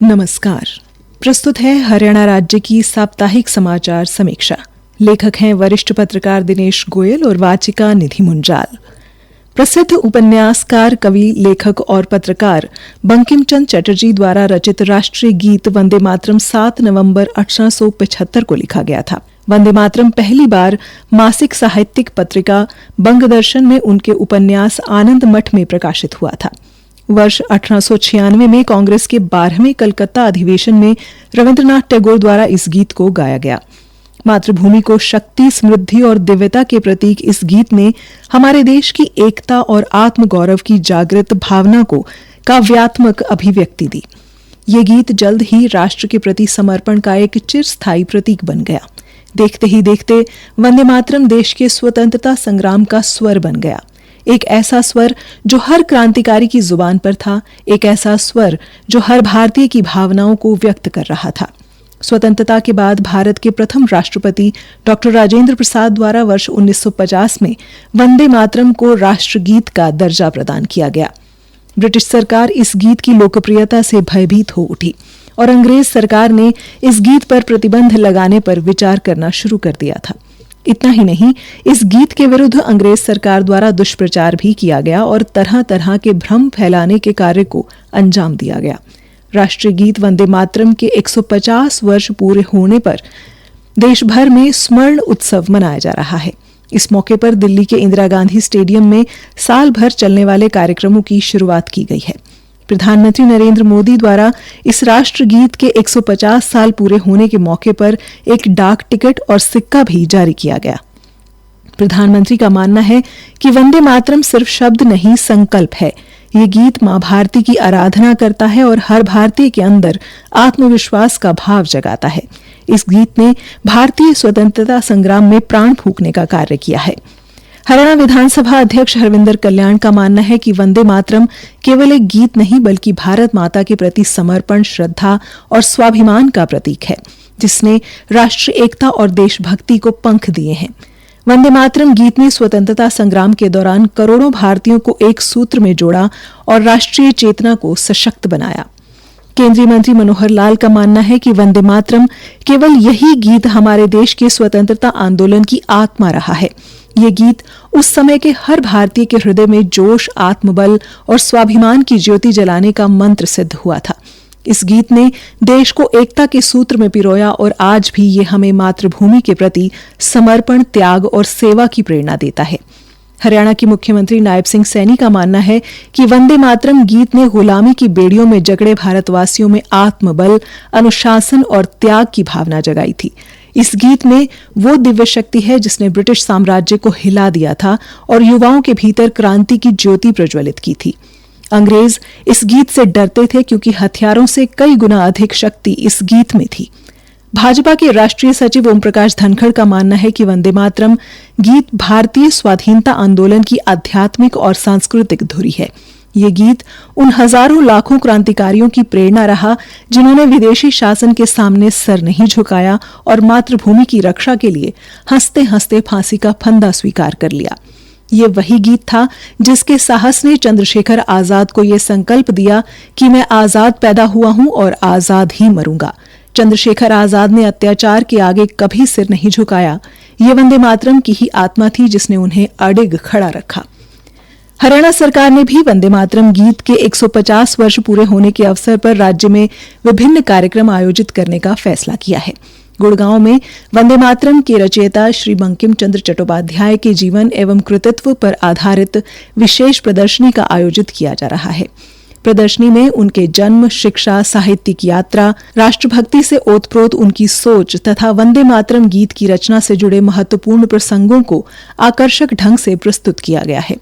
नमस्कार। प्रस्तुत है हरियाणा राज्य की साप्ताहिक समाचार समीक्षा। लेखक हैं वरिष्ठ पत्रकार दिनेश गोयल और वाचिका निधि मुंजाल। प्रसिद्ध उपन्यासकार, कवि, लेखक और पत्रकार बंकिम चंद्र चटर्जी द्वारा रचित राष्ट्रीय गीत वंदे मातरम 7 नवंबर 1875 को लिखा गया था। वंदे मातरम पहली बार मासिक साहित्यिक पत्रिका बंगदर्शन में उनके उपन्यास आनंद मठ में प्रकाशित हुआ था। वर्ष 1896 में कांग्रेस के 12वें कलकत्ता अधिवेशन में रविंद्रनाथ टैगोर द्वारा इस गीत को गाया गया। मातृभूमि को शक्ति, समृद्धि और दिव्यता के प्रतीक इस गीत ने हमारे देश की एकता और आत्मगौरव की जागृत भावना को काव्यात्मक अभिव्यक्ति दी। ये गीत जल्द ही राष्ट्र के प्रति समर्पण का एक चिरस्थायी प्रतीक बन गया। देखते ही देखते वंदे मातरम देश के स्वतंत्रता संग्राम का स्वर बन गया। एक ऐसा स्वर जो हर क्रांतिकारी की जुबान पर था, एक ऐसा स्वर जो हर भारतीय की भावनाओं को व्यक्त कर रहा था। स्वतंत्रता के बाद भारत के प्रथम राष्ट्रपति डॉक्टर राजेंद्र प्रसाद द्वारा वर्ष 1950 में वंदे मातरम को राष्ट्रगीत का दर्जा प्रदान किया गया। ब्रिटिश सरकार इस गीत की लोकप्रियता से भयभीत हो उठी और अंग्रेज सरकार ने इस गीत पर प्रतिबंध लगाने पर विचार करना शुरू कर दिया था। इतना ही नहीं, इस गीत के विरुद्ध अंग्रेज सरकार द्वारा दुष्प्रचार भी किया गया और तरह तरह के भ्रम फैलाने के कार्य को अंजाम दिया गया। राष्ट्रीय गीत वंदे मातरम के 150 वर्ष पूरे होने पर देश भर में स्वर्ण उत्सव मनाया जा रहा है। इस मौके पर दिल्ली के इंदिरा गांधी स्टेडियम में साल भर चलने वाले कार्यक्रमों की शुरुआत की गई है। प्रधानमंत्री नरेंद्र मोदी द्वारा इस राष्ट्रगीत के 150 साल पूरे होने के मौके पर एक डाक टिकट और सिक्का भी जारी किया गया। प्रधानमंत्री का मानना है कि वंदे मातरम सिर्फ शब्द नहीं, संकल्प है। ये गीत मां भारती की आराधना करता है और हर भारतीय के अंदर आत्मविश्वास का भाव जगाता है। इस गीत ने भारतीय स्वतंत्रता संग्राम में प्राण फूंकने का कार्य किया है। हरियाणा विधानसभा अध्यक्ष हरविंदर कल्याण का मानना है कि वंदे मातरम केवल एक गीत नहीं बल्कि भारत माता के प्रति समर्पण, श्रद्धा और स्वाभिमान का प्रतीक है, जिसने राष्ट्रीय एकता और देशभक्ति को पंख दिए हैं। वंदे मातरम गीत ने स्वतंत्रता संग्राम के दौरान करोड़ों भारतीयों को एक सूत्र में जोड़ा और राष्ट्रीय चेतना को सशक्त बनाया। केंद्रीय मंत्री मनोहर लाल का मानना है कि वंदे मातरम केवल यही गीत हमारे देश के स्वतंत्रता आंदोलन की आत्मा रहा है। ये गीत उस समय के हर भारतीय के हृदय में जोश, आत्मबल और स्वाभिमान की ज्योति जलाने का मंत्र सिद्ध हुआ था। इस गीत ने देश को एकता के सूत्र में पिरोया और आज भी ये हमें मातृभूमि के प्रति समर्पण, त्याग और सेवा की प्रेरणा देता है। हरियाणा के मुख्यमंत्री नायब सिंह सैनी का मानना है कि वंदे मातरम गीत ने गुलामी की बेड़ियों में जकड़े भारतवासियों में आत्मबल, अनुशासन और त्याग की भावना जगाई थी। इस गीत में वो दिव्य शक्ति है जिसने ब्रिटिश साम्राज्य को हिला दिया था और युवाओं के भीतर क्रांति की ज्योति प्रज्वलित की थी। अंग्रेज इस गीत से डरते थे क्योंकि हथियारों से कई गुना अधिक शक्ति इस गीत में थी। भाजपा के राष्ट्रीय सचिव ओम प्रकाश धनखड़ का मानना है कि वंदे मातरम गीत भारतीय स्वाधीनता आंदोलन की आध्यात्मिक और सांस्कृतिक धुरी है। ये गीत उन हजारों लाखों क्रांतिकारियों की प्रेरणा रहा जिन्होंने विदेशी शासन के सामने सर नहीं झुकाया और मातृभूमि की रक्षा के लिए हंसते हंसते फांसी का फंदा स्वीकार कर लिया। ये वही गीत था जिसके साहस ने चंद्रशेखर आजाद को ये संकल्प दिया कि मैं आजाद पैदा हुआ हूं और आजाद ही मरूंगा। चंद्रशेखर आजाद ने अत्याचार के आगे कभी सिर नहीं झुकाया। ये वंदे मातरम की ही आत्मा थी जिसने उन्हें अडिग खड़ा रखा। हरियाणा सरकार ने भी वंदे मातरम गीत के 150 वर्ष पूरे होने के अवसर पर राज्य में विभिन्न कार्यक्रम आयोजित करने का फैसला किया है। गुड़गांव में वंदे मातरम के रचयिता श्री बंकिम चंद्र चट्टोपाध्याय के जीवन एवं कृतित्व पर आधारित विशेष प्रदर्शनी का आयोजित किया जा रहा है। प्रदर्शनी में उनके जन्म, शिक्षा, साहित्यिक यात्रा, राष्ट्रभक्ति से ओतप्रोत उनकी सोच तथा वंदे मातरम गीत की रचना से जुड़े महत्वपूर्ण प्रसंगों को आकर्षक ढंग से प्रस्तुत किया गया है।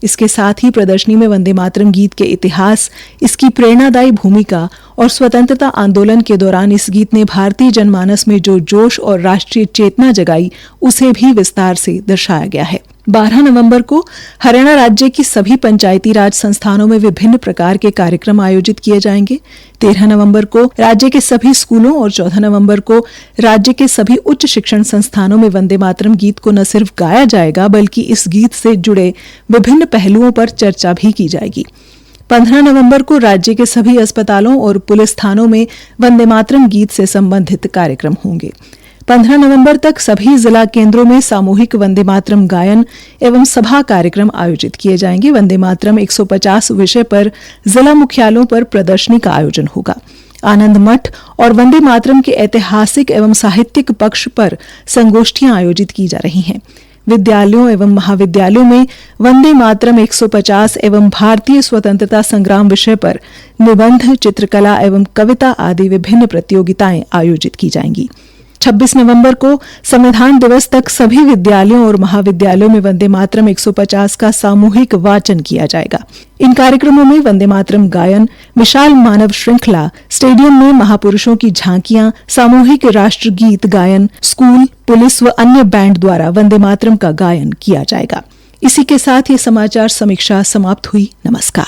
इसके साथ ही प्रदर्शनी में वंदे मातरम गीत के इतिहास, इसकी प्रेरणादायी भूमिका और स्वतंत्रता आंदोलन के दौरान इस गीत ने भारतीय जनमानस में जो जोश और राष्ट्रीय चेतना जगाई, उसे भी विस्तार से दर्शाया गया है। 12 नवंबर को हरियाणा राज्य की सभी पंचायती राज संस्थानों में विभिन्न प्रकार के कार्यक्रम आयोजित किए जाएंगे। 13 नवंबर को राज्य के सभी स्कूलों और 14 नवंबर को राज्य के सभी उच्च शिक्षण संस्थानों में वंदे मातरम गीत को न सिर्फ गाया जाएगा बल्कि इस गीत से जुड़े विभिन्न पहलुओं पर चर्चा भी की जाएगी। 15 नवंबर को राज्य के सभी अस्पतालों और पुलिस थानों में वंदे मातरम गीत से संबंधित कार्यक्रम होंगे। 15 नवंबर तक सभी जिला केंद्रों में सामूहिक वंदे मातरम गायन एवं सभा कार्यक्रम आयोजित किए जाएंगे। वंदे मातरम 150 विषय पर जिला मुख्यालयों पर प्रदर्शनी का आयोजन होगा। आनंद मठ और वंदे मातरम के ऐतिहासिक एवं साहित्यिक पक्ष पर संगोष्ठियां आयोजित की जा रही हैं। विद्यालयों एवं महाविद्यालयों में वंदे मातरम 150 एवं भारतीय स्वतंत्रता संग्राम विषय पर निबंध, चित्रकला एवं कविता आदि विभिन्न प्रतियोगिताएं आयोजित की जाएंगी। 26 नवंबर को संविधान दिवस तक सभी विद्यालयों और महाविद्यालयों में वंदे मातरम 150 का सामूहिक वाचन किया जाएगा। इन कार्यक्रमों में वंदे मातरम गायन, विशाल मानव श्रृंखला, स्टेडियम में महापुरुषों की झांकियां, सामूहिक राष्ट्रगीत गायन, स्कूल, पुलिस व अन्य बैंड द्वारा वंदे मातरम का गायन किया जाएगा। इसी के साथ ये समाचार समीक्षा समाप्त हुई। नमस्कार।